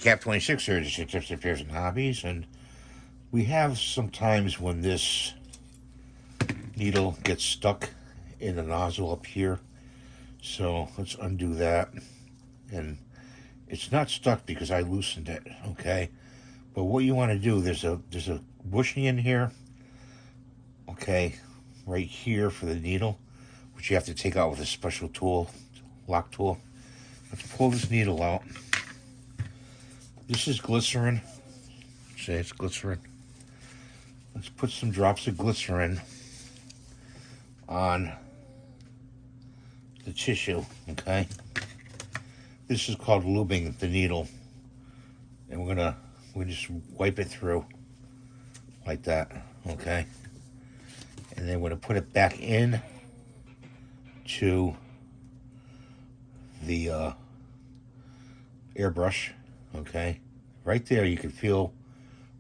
Cap 26 here, just your tips, repairs, and hobbies. And we have some times when this needle gets stuck in the nozzle up here. So let's undo that. And it's not stuck because I loosened it, okay? But what you want to do, there's a bushing in here, okay, right here for the needle, which you have to take out with a special tool, lock tool. Let's pull this needle out. This is glycerin. Say it's glycerin. Let's put some drops of glycerin on the tissue, okay? This is called lubing the needle. And we're just wipe it through like that, okay? And then we're gonna put it back in to the airbrush, okay? Right there, you can feel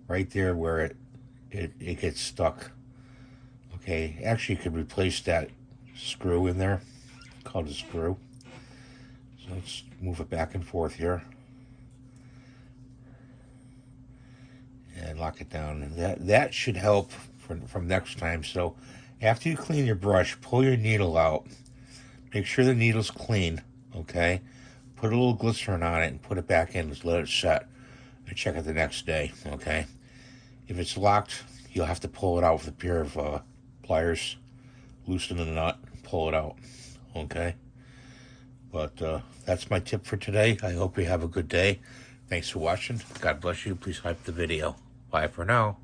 right there where it gets stuck. Okay, actually you could replace that screw in there, called a screw. So let's move it back and forth here. And lock it down. And that should help from next time. So after you clean your brush, pull your needle out. Make sure the needle's clean, okay? Put a little glycerin on it and put it back in. Just let it set. And check it the next day, okay? If it's locked, you'll have to pull it out with a pair of pliers. Loosen the nut, pull it out, okay? But that's my tip for today. I hope you have a good day. Thanks for watching. God bless you. Please hype the video. Bye for now.